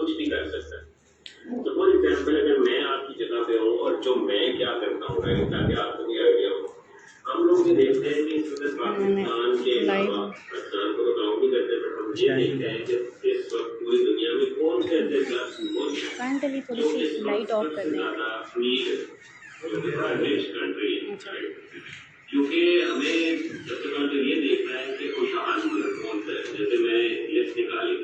کچھ بھی کر سکتا ہے. تو فار ایگزامپل اگر میں آپ کی جگہ پہ ہوں اور جو میں کیا کرتا ہوں تاکہ آپ کو بھی آئیڈیا ہو. ہم لوگ یہ دیکھتے ہیں کہ اس وقت پاکستان کے علاوہ پاکستان کو تو کاؤنٹ نہیں کرتے بٹ ہم یہ دیکھتے ہیں کہ اس وقت پوری دنیا میں کون سے ایسے شخص موجود جو اس وقت سب سے زیادہ امیر رچ کنٹری ہے. کیونکہ ہمیں سب سے پہلے یہ دیکھنا ہے کہ خوشحال ملک کون سا ہے. جیسے میں لسٹ نکالی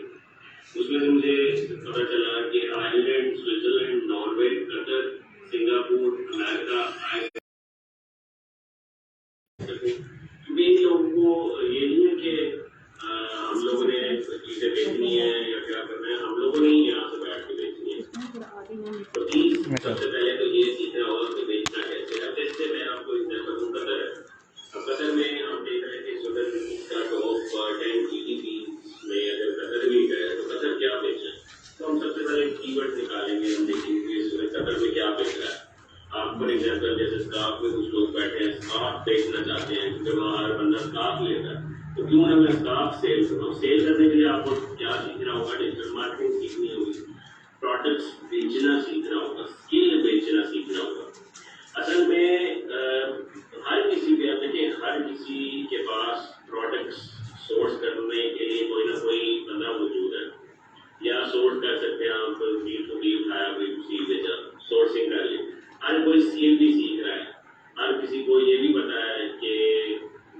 اس میں سے مجھے پتا چلا کہ آئرلینڈ، سوئٹزرلینڈ، ناروے، قطر، سنگاپور، امریکہ. کیونکہ ان لوگوں کو یہ نہیں ہے کہ ہم لوگوں نے چیزیں بیچنی ہے یا کیا کرنا ہے، ہم لوگوں نے ہی یہاں سے بیٹھ کے بیچنی ہے. تو چیز سب سے پہلے تو یہ سیکھنا ہوگا کہ بیچنا کیسے ہے. اب جیسے میں آپ کو ایگزامپل دوں قطر ہے. اب قطر میں ہم دیکھ رہے ہیں کہ اس کا ٹاپ 10 GDP میں اگر قطر بھی گئے تو قطر کیا بیچ رہا ہے. تو ہم سب سے پہلے کی ورڈ نکالیں گے، ہم دیکھیں گے اس وقت قطر میں کیا بیچ رہا ہے. آپ فار ایگزامپل جیسے اسکارف میں کچھ لوگ بیٹھے ہیں اسکارف بیچنا چاہتے ہیں کیونکہ وہاں ہر بندہ اسکارف لیتا ہے. تو کیوں نہ میں اسکارف سیل کروں. سیل کرنے کے لیے آپ کو کیا سیکھنا ہوگا؟ ڈیجیٹل مارکیٹنگ سیکھنی ہوگی، پروڈکٹس بیچنا سیکھنا ہوگا، اسکل بیچنا سیکھنا ہوگا. اصل میں ہر کسی بھی دیکھیں ہر کسی کے پاس پروڈکٹس سورس کرنے کے لیے کوئی نہ کوئی بندہ موجود ہے. یا سورس کر سکتے ہیں آپ بیل کو بیل کھایا کوئی چیز بیچا سورسنگ کر لی. ہر کوئی اسکل بھی سیکھ رہا ہے. ہر کسی کو یہ بھی پتا ہے کہ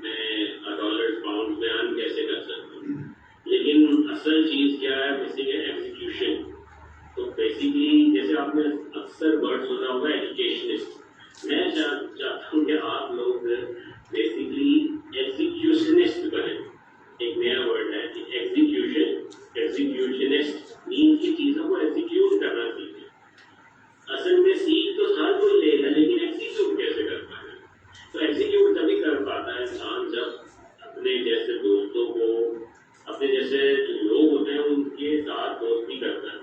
میں ڈالر پاؤنڈ میں ارن کیسے کر سکتا ہوں. لیکن اصل چیز کیا ہے؟ بیسک ہے ایگزیکیوشن. تو بیسکلی جیسے آپ نے اکثر ورڈ سنا ہوگا ایجوکیشنسٹ. میں چاہتا ہوں کہ آپ لوگ بیسکلی ایگزیکیوشنسٹ بنیں. ایک نیا ورڈ ہے کہ ایگزیکیوشن. ایگزیکیوشنسٹ مین کی چیزوں کو ایگزیکیوٹ کرنا سیکھیں. اصل میں سیکھ تو ہر کوئی لے گا لیکن ایگزیکیوٹ کیسے کرتا ہے؟ تو ایگزیکیوٹ تبھی کر پاتا ہے انسان جب اپنے جیسے دوستوں کو، اپنے جیسے جو لوگ ہوتے ہیں ان کے ساتھ دوستی کرتا ہے.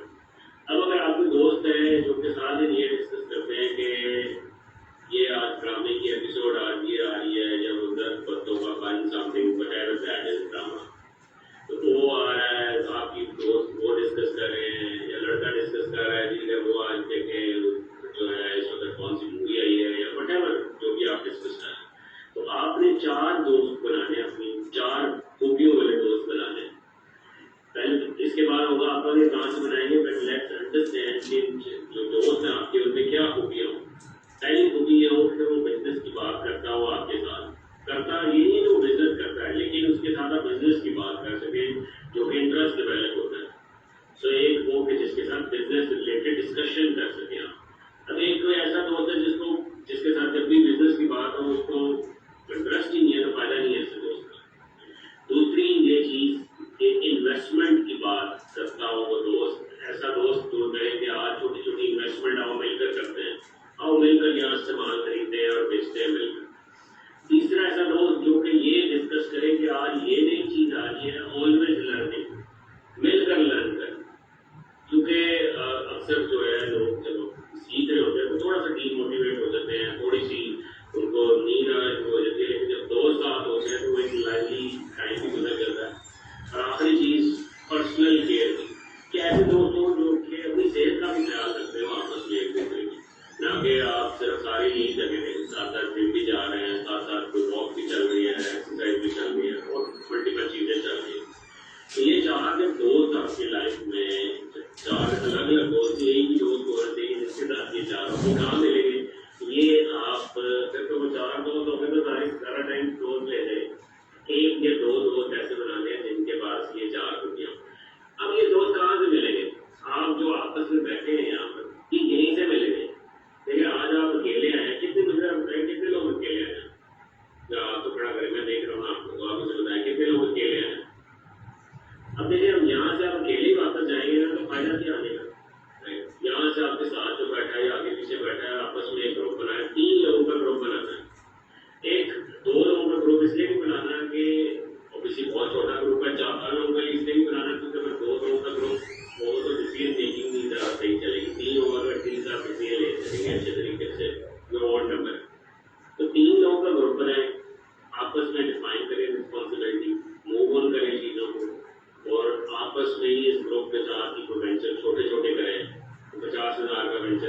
اب اگر آپ کے دوست ہیں جو کہ ساتھ یہ ڈسکس کرتے ہیں کہ یہ آج ڈرامے کی ایپیسوڈ آج یہ آ رہی ہے یا ادھر بندوں کا fun something whatever that is drama, تو وہ آ رہا ہے تو آپ کی دوست وہ ڈسکس کر رہے ہیں یا لڑکا ڈسکس کر رہا ہے جی وہ آج دیکھیں جو ہے اس وقت کون سی مووی آئی ہے یا وٹ ایور جو بھی آپ ڈسکس کر رہے ہیں. تو آپ نے 4 دوست بنانے، اپنی 4 خوبیوں والے دوست بنانے. پہلے اس کے بعد ہوگا آپ یہ کہاں سے بنائیں گے؟ بٹ لیٹس انڈرسٹینڈ کہ جو دوست ہیں آپ کے ان میں کیا خوبیاں ہوں. پہلی خوبی یہ ہو کہ وہ بزنس کی بات کرتا ہو آپ کے ساتھ. کرتا یہ نہیں کہ وہ بزنس کرتا ہے لیکن اس کے ساتھ آپ بزنس کی بات کر سکیں جو کہ انٹرسٹ ڈیولپ ہوتا ہے. سو ایک وہ کہ جس کے ساتھ بزنس ریلیٹڈ ڈسکشن کر سکیں آپ. اب ایک کوئی ایسا دوست ہے جس کے ساتھ جب بھی بزنس کی بات ہو اس کو انٹرسٹ ہی نہیں ہے تو فائدہ نہیں ہے ایسے دوست کا. دوسری یہ چیز کہ انویسٹمنٹ کی بات کرتا ہو وہ دوست. ایسا دوست جو کہے کہ آج چھوٹی چھوٹی انویسٹمنٹ آؤ مل کر کرتے ہیں، آؤ مل کر یہاں سے مال خریدتے ہیں اور بیچتے ہیں مل کر. تیسرا ایسا دوست جو کہ یہ ڈسکس کرے کہ آج یہ نئی چیز آ رہی ہے، آلویز لرننگ، مل کر لرن کر. کیونکہ اکثر جو ہے لوگ جب سیکھ رہے ہوتے ہیں تو تھوڑا سا ڈی موٹیویٹ ہو جاتے ہیں، تھوڑی سی ان کو نیند ہو جاتی ہے. لیکن جب دوست ساتھ ہوتے ہیں تو وہ ایک لائولی ٹائم بھی گزر جاتا ہے. اور آخری چیز پرسنل کیئر کی، کہ ایسے دوست ہوں جو کہ اپنی صحت کا بھی خیال رکھتے ہو آپس میں ایک دوسرے کی. نہ کہ آپ صرف ساری نہیں لگے ساتھ ساتھ جم بھی جا رہے ہیں، ساتھ ساتھ کوئی واک بھی چل رہی ہے، ایکسرسائز بھی چل رہی ہے اور ملٹیپل چیزیں چل رہی ہیں. تو یہ 4 دوست آپ کی لائف میں 4 الگ الگ دوست، ایک ہی دوست ہو رہے تھے جس کے ساتھ یہ 4 کو کہاں ملیں گے؟ یہ آپ صرف وہ 4 دوست ہو گئے تو سارا ٹائم دوست لے لیں. ایک یا 2 دوست ایسے بنانے ہیں جن کے پاس یہ 4 خوبیاں. اب یہ دوست کہاں سے ملیں گے؟ آپ جو آپس میں بیٹھے ہیں یہاں پر یہ یہیں سے ملیں گے. لیکن آج آپ اکیلے آئے ہیں، کتنے لوگ اکیلے آئے ہیں؟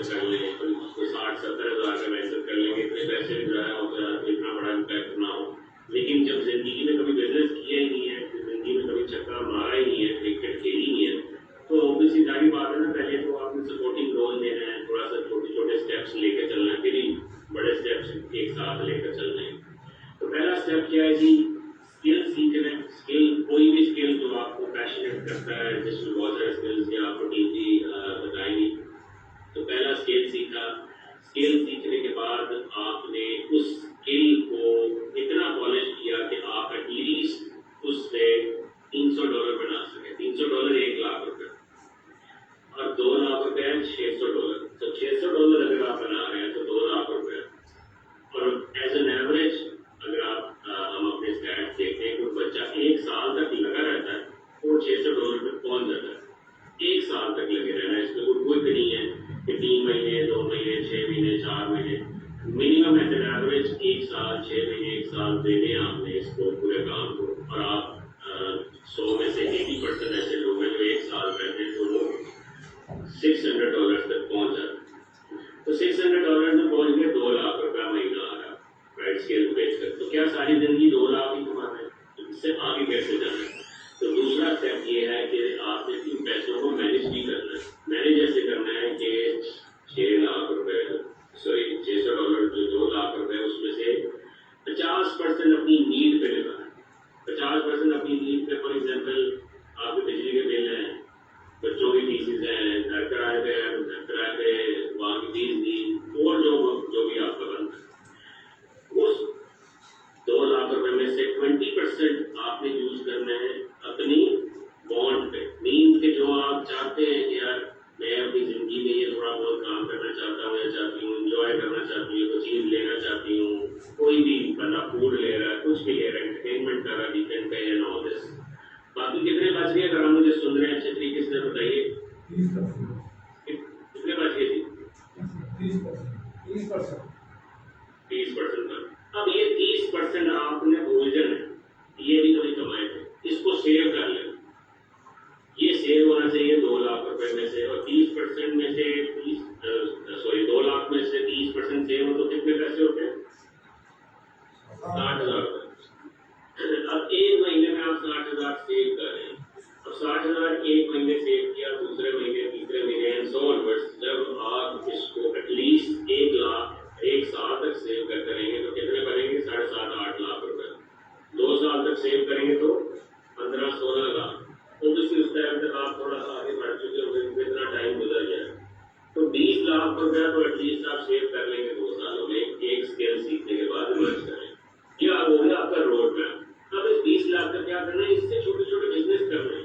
وینچر کر لیں, کوئی 60-70 ہزار کا وینچر کر لیں گے, اتنے پیسے جو ہے اتنا بڑا امپیکٹ نہ ہو. لیکن جب زندگی میں کبھی بزنس کیا ہی نہیں ہے, زندگی میں کبھی چکر مارا ہی نہیں ہے, کرکٹ کھیلی نہیں ہے, تو اوبیسلی ظاہری بات ہے نا, پہلے تو آپ نے سپورٹنگ رول دینا ہے, تھوڑا سا چھوٹے چھوٹے اسٹیپس لے کے چلنا ہے, پھر ہی بڑے اسٹیپس ایک ساتھ لے کر چلنا ہے. تو پہلا اسٹیپ کیا ہے جی, اسکل سیکھنا ہے. اسکل, کوئی بھی اسکل جو آپ کو پیشنیٹ کرتا ہے, جس میں بہت سارے اسکلس یا آپ کو ڈیپلی بتائیں گی. تو پہلا اسکل سیکھا. اسکل سیکھنے کے بعد آپ نے اس اسکل کو اتنا پالش کیا کہ آپ ایٹ لیسٹ اس سے $300 بنا سکیں. $300 $1,00,000, اور $2,00,000 $600. تو $600 اگر آپ بنا رہے ہیں تو $2,00,000. اور ایز این ایوریج اگر آپ ہم اپنے اسٹیٹس دیکھتے ہیں, کوئی بچہ 1 سال تک لگا رہتا ہے تو $600 پہ پہنچ جاتا ہے. 1 سال تک لگے رہنا ہے, اس میں کوئی کوئی نہیں ہے کہ 3 مہینے 2 مہینے 6 مہینے 4 مہینے. منیمم ایز این ایوریج 1 سال 6 مہینے 1 سال دے دیں آپ نے اس کو پورے کام کو, اور آپ 100 میں سے 80% ایسے لوگ ہیں جو 1 سال رہتے ہیں تو وہ $600 تک پہنچ جاتے ہیں. تو $600 میں پہنچ گئے, $2,00,000 مہینہ آ رہا رائٹ اسکیل بیچ کر. تو کیا ساری زندگی $2,00,000 ہی کمانا ہے؟ اس سے آگے کیسے جانا ہے؟ تو دوسرا اسٹیپ یہ ہے کہ آپ نے ان پیسوں کو مینیج بھی کرنا ہے. مینیج ایسے کرنا ہے کہ $6,00,000 $600 جو $2,00,000 اس میں سے 50% اپنی نیڈ پہ لگانا ہے. 50% اپنی نیڈ پہ. فار ایگزامپل آپ کے بجلی کے بل ہیں, بچوں کی فیسز ہیں, گھر کرائے پہ ہیں, گھر کرائے پہ وہاں کی فیس دی, اور جو بھی آپ کا بنتا ہے, اس $2,00,000 میں سے 20% آپ نے یوز کرنا ہے اپنی بانڈ پہ. مینس کہ جو آپ چاہتے ہیں کہ یار میں اپنی زندگی میں یہ تھوڑا بہت کام کرنا چاہتا ہوں یا چاہتی ہوں, انجوائے کرنا چاہتی ہوں, کوئی چیز لینا چاہتی ہوں, کوئی بھی بندہ فوڈ لے رہا ہے, کچھ بھی لے رہا ہے, انٹرٹینمنٹ کر رہا ہے, ویکینڈ پہ اینڈ آل دس. باقی کتنے بچ گئے اگر ہم مجھے سن رہے ہیں اچھے طریقے سے بتائیے, کتنے بچ گئے تھے؟ 30%. اب یہ 30% آپ نے پروویژن ہے, یہ بھی کبھی کمائے تھے, اس کو سیو کر لیں. یہ سیو ہونا چاہیے $2,00,000 میں سے, اور 30% میں سے 2,00,000 میں سے 30% سیو ہو تو کتنے پیسے ہوتے ہیں؟ $60,000. اب ایک مہینے میں آپ 60,000 سیو کر رہے ہیں. اب 60,000 ایک مہینے سیو کیا, دوسرے مہینے تیسرے مہینے جب آپ اس کو ایٹ لیسٹ 1,00,000 1 سال تک سیو کرتے رہیں گے تو کتنے بنیں گے؟ 7.5-8 لاکھ روپے. 2 سال تک سیو کریں گے تو 15-16 لاکھ. اوبیسلی اس ٹائم تک آپ تھوڑا سا آگے بڑھ چکے ہوں گے, اتنا ٹائم گزر گیا. تو 20 لاکھ روپیہ تو ایٹ لیسٹ آپ سیو کر لیں گے 2 سالوں میں, ایک اسکل سیکھنے کے بعد انویسٹ کریں. یہ ہو گیا آپ کا روڈ میپ. اب اس 20 لاکھ کا کیا کرنا ہے؟ اس سے چھوٹے چھوٹے بزنس کرنا ہے.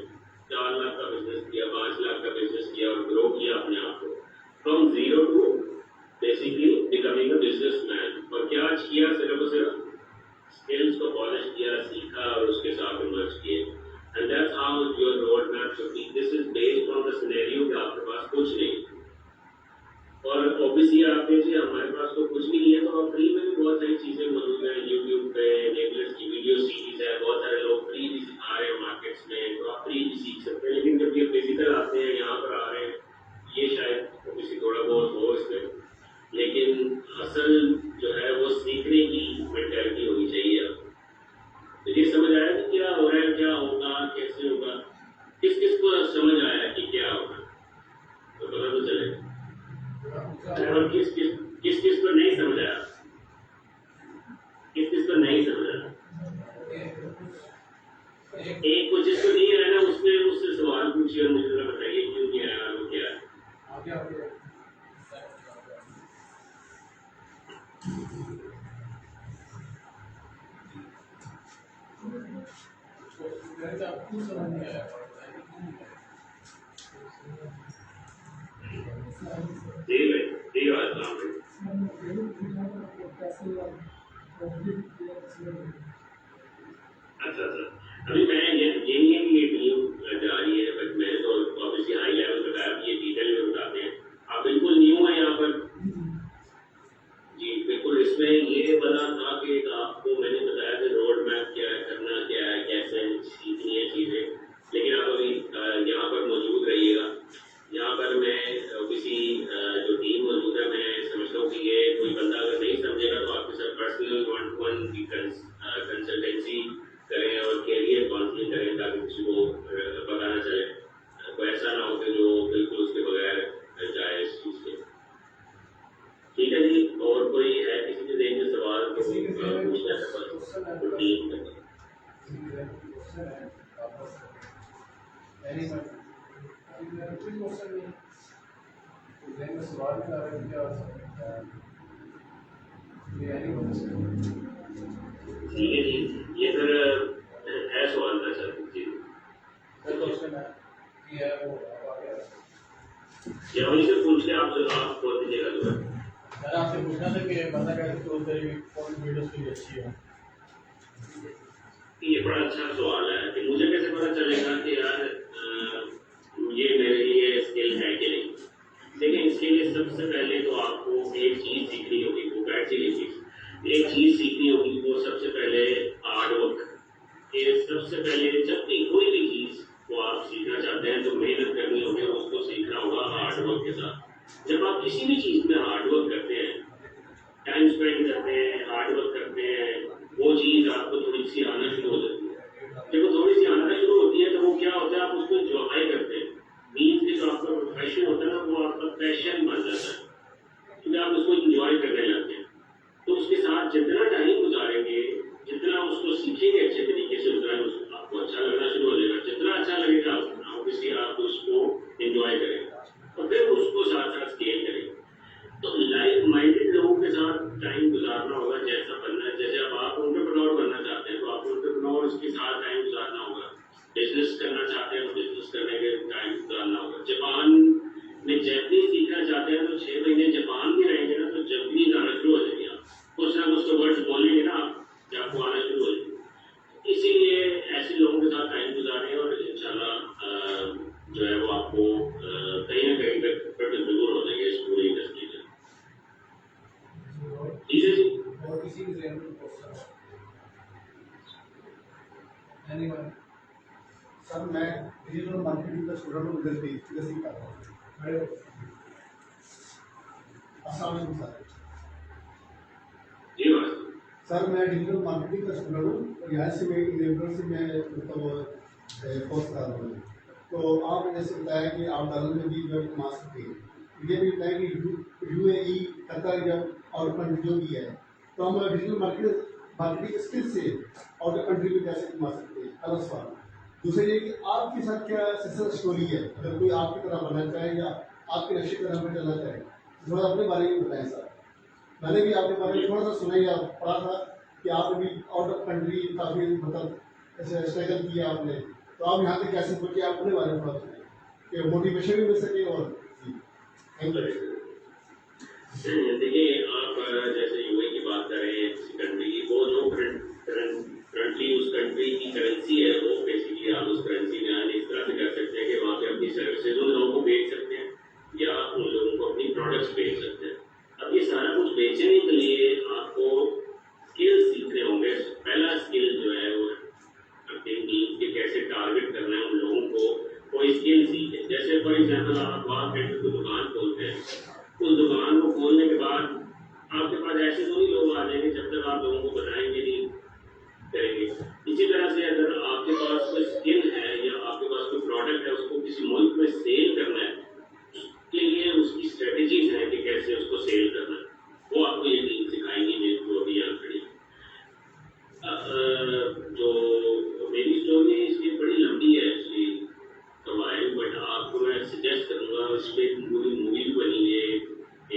4 لاکھ کا بزنس کیا, 5 لاکھ کا بزنس کیا, اور گرو کیا اپنے آپ کو from 0 to basically becoming a business man. اور کیا کیا؟ صرف اور صرف اسکلس کو پالش کیا, سیکھا, اور اس کے ساتھ انویسٹ کیے. And that's how your road map should be. This is based on the scenario کہ آپ کے پاس کچھ نہیں, اور اوبیسلی آپ کے جی ہمارے پاس تو کچھ نہیں ہے, تو آپ فری میں بھی بہت ساری چیزیں موجود ہیں. یوٹیوب پہ نیبلس کی ویڈیو سیریز ہے, بہت سارے لوگ فری بھی سکھا رہے ہیں مارکیٹس میں, تو آپ فری بھی سیکھ سکتے ہیں. لیکن جب یہ فزیکل آتے ہیں, یہاں پر آ رہے ہیں, یہ شاید اوبیسلی تھوڑا بہت ہو اس میں, لیکن اصل جو ہے وہ سیکھنے کی مینٹیلٹی ہونی چاہیے. تو یہ سمجھ آیا کہ کیا ہو رہا ہے, کیا ہوگا, کیسے ہوگا, کس کس کو سمجھ آیا کہ کیا ہوگا, تو پتا تو چلے. اور کس کس کو نہیں سمجھ آیا, کس کو نہیں سمجھ آیا. ایک کو جس کو نہیں آیا نا, اس سے سوال پوچھیے اور مجھے ذرا بتائیے کیوں نہیں آیا, وہ کیا ہے. جی بھائی, جی السلام علیکم. اچھا ابھی میں یہی ہے کہ یہ ٹیم جا رہی ہے, بٹ میں تو آبویسلی ہائی لیول بتایا, یہ ڈیٹیل میں بتاتے ہیں. آپ بالکل نیو ہیں یہاں پر. جی بالکل, اس میں یہ بنا تھا کہ آپ کو میں نے بتایا کہ روڈ میپ کیا ہے, کرنا کیا ہے, کیسے سیکھنی ہے چیزیں. لیکن آپ ابھی یہاں پر موجود رہیے گا. یہاں پر میں کسی جو ٹیم ان کی کنسلٹنسی کریں اور کیریئر کاؤنسلنگ کریں تاکہ کسی کو پتہ نہ چلے، کوئی ایسا نہ ہو کہ جو بالکل اس کے بغیر جائے اس چیز کے. ٹھیک ہے جی. اور کوئی ہے کسی کے ذہن میں سوال تو پوچھنا ٹھیک ہے جی. یہ پھر ہے سوال تھا سر جی یا وہیں سے پوچھ کے آپ کو دیجیے گا. جو سر آپ سے پوچھنا تھا کہ بندہ کیسے کلوز کرے گی کون سی ویڈیوز کے لیے اچھی ہے. یہ بڑا اچھا سوال ہے کہ مجھے کیسے پتا چلے گا کہ یار یہ میرے لیے اسکل ہے کہ نہیں. لیکن اس کے لیے سب سے پہلے تو آپ کو ایک چیز سیکھنی ہوگی. وہ بیٹھی ہوئی چیز ایک چیز سیکھنی ہوگی. وہ سب سے پہلے ہارڈ ورک. سب سے پہلے جب بھی کوئی بھی چیز کو آپ سیکھنا چاہتے ہیں تو محنت کرنی ہوگی اور اس کو سیکھنا ہوگا ہارڈ ورک کے ساتھ. جب آپ کسی بھی چیز میں ہارڈ ورک کرتے ہیں، ٹائم اسپینڈ کرتے ہیں، ہارڈ ورک کرتے ہیں، وہ چیز آپ کو تھوڑی سی آنا شروع ہو جاتی ہے. جب وہ تھوڑی سی آنا شروع ہوتی ہے تو وہ کیا ہوتا ہے آپ اس کو انجوائے کرتے ہیں. مینس کے جو آپ کا پروفیشن ہوتا ہے نا وہ آپ کا پیشن بن جاتا ہے کیونکہ آپ اس کو انجوائے کرنے لگتے ہیں. تو اس کے ساتھ جتنا ٹائم گزاریں گے، جتنا اس کو سیکھیں گے اچھے طریقے سے، اتنا آپ کو اچھا لگنا شروع ہو جائے گا. جتنا اچھا لگے گا آپ اس کو انجوائے کریں اور پھر اس کو ساتھ ساتھ اسکیل کریں. تو لائک مائنڈیڈ لوگوں کے ساتھ ٹائم گزارنا ہوگا. جیسا بننا ہے، جیسے اب آپ انٹرپرینور بننا چاہتے ہیں تو آپ انٹرپرینور اس کے ساتھ ٹائم گزارنا ہوگا. بزنس کرنا چاہتے ہیں تو بزنس کرنے کے ٹائم گزارنا ہوگا. جاپان میں جیپنیز سیکھنا چاہتے ہیں تو 6 مہینے جاپان میں رہیں گے نا تو جاپنیز آنا شروع ہو جائے گی. آپ کچھ نہ کچھ تو ورڈز بولیں گے نا آپ کو آنا شروع ہو جائے گی. اسی لیے ایسے لوگوں کے ساتھ ٹائم گزاریں اور انشاءاللہ جو ہے وہ آپ کو کہیں نہ کہیں پر ضرور ہو جائیں گے اس پوری انڈسٹری میں. ٹھیک ہے جی. اور کسی بھی ذہن میں سر میں ڈیجیٹل مارکیٹنگ کا اسٹوڈنٹ ہوں. ادھر پہ سیکھ رہا ہوں. السلام علیکم سر. جی بات سر میں ڈیجیٹل مارکیٹنگ کا اسٹوڈنٹ ہوں اور یہاں سے میں ادھر سے میں مطلب کورس کر رہا ہوں. تو آپ نے جیسے بتایا کہ آپ ڈالر میں بھی جو کما سکتے ہیں. یہ بھی بتایا کہ یو اے ای قطر یا اور کنٹریوں بھی ہے تو ہم ڈیجیٹل مارکیٹنگ اسکل سے اور کنٹری میں کیسے کما سکتے ہیں. الگ سوال. دوسرا یہ کہ آپ کے ساتھ کیا سکسیس اسٹوری ہے، اگر کوئی آپ کی طرح بننا چاہے یا آپ کے نقشے طرح میں چلنا چاہے تھوڑا اپنے بارے میں بتائیں سر. میں نے بھی آپ کے بارے میں تھوڑا سا سنا یا پڑھا تھا کہ آپ نے بھی آؤٹ آف کنٹری کافی مطلب ایسے اسٹرگل کیا آپ نے، تو آپ یہاں تک کیسے پہنچے آپ اپنے بارے میں تھوڑا سنیں کہ موٹیویشن بھی مل سکے. اور جی تھینک یو. دیکھیے آپ جیسے یو اے کی بات کریں کسی کنٹری کی، وہ جو کرنٹلی اس کنٹری کی کرنسی ہے وہ بیسیکلی آپ اس کرنسی میں آنے اس طرح سے کر سکتے ہیں کہ وہاں پہ اپنی سروسز ان لوگوں کو بیچ سکتے ہیں یا ان لوگوں کو اپنی پروڈکٹس بیچ سکتے ہیں. اب یہ سارا کچھ بیچنے کے لیے آپ کو اسکل سیکھنے ہوں گے. پہلا اسکل جو ہے وہ اپنی نیڈ کے کیسے ٹارگیٹ کرنا ہے ان لوگوں کو، کوئی اسکل سیکھیں. جیسے فار ایگزامپل آپ وہاں پہ کوئی دکان کھولتے ہیں، اس دکان کو کھولنے کے بعد آپ کے پاس ایسے تو نہیں لوگ آ جائیں گے جب تک آپ لوگوں کو بتائیں گے نہیں کریں گے. اسی طرح سے اگر آپ کے پاس کوئی اسکل ہے یا آپ کے پاس کوئی پروڈکٹ ہے اس کو کسی ملک میں سیل کرنا ہے، اس کے لیے اس کی اسٹریٹجیز ہیں کہ کیسے اس کو سیل کرنا ہے، وہ آپ کو یہ ٹیم سکھائیں گی جو ابھی یہاں کھڑی. جو میری اسٹوری ہے اس کی بڑی لمبی ہے ایکچولی کمائے، بٹ آپ کو میں سجیسٹ کروں گا. اس پہ پوری مووی بھی بنی ہے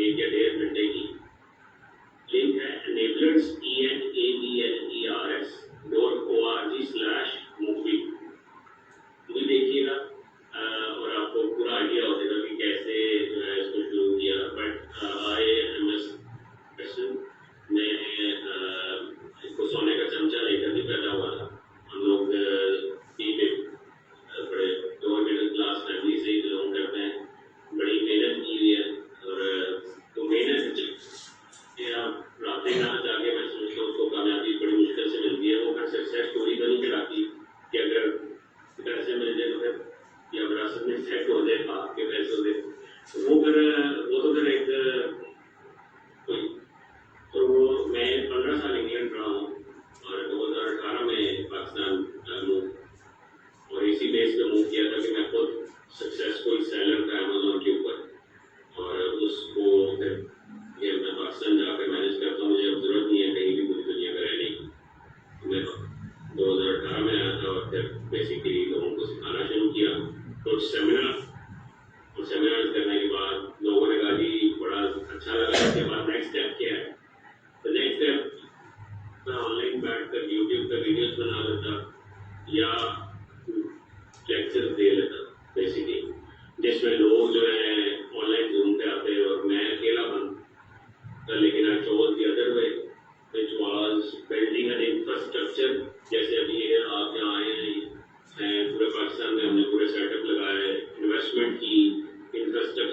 1 یا 1.5 گھنٹے کی. لنک ہے enablers enablers.org/movie. مووی دیکھیے گا اور آپ کو پورا آئیڈیا ہو جائے گا کہ کیسے جو ہے اس کو شروع کیا. بٹ میں اس کو سونے کا چمچہ لے کر بھی پیدا ہوا تھا. ہم لوگ بڑے لوور مڈل کلاس فیملی سے ہی بلانگ کرتے ہیں. بڑی محنت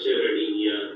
اسٹرکچر ریڈی کیا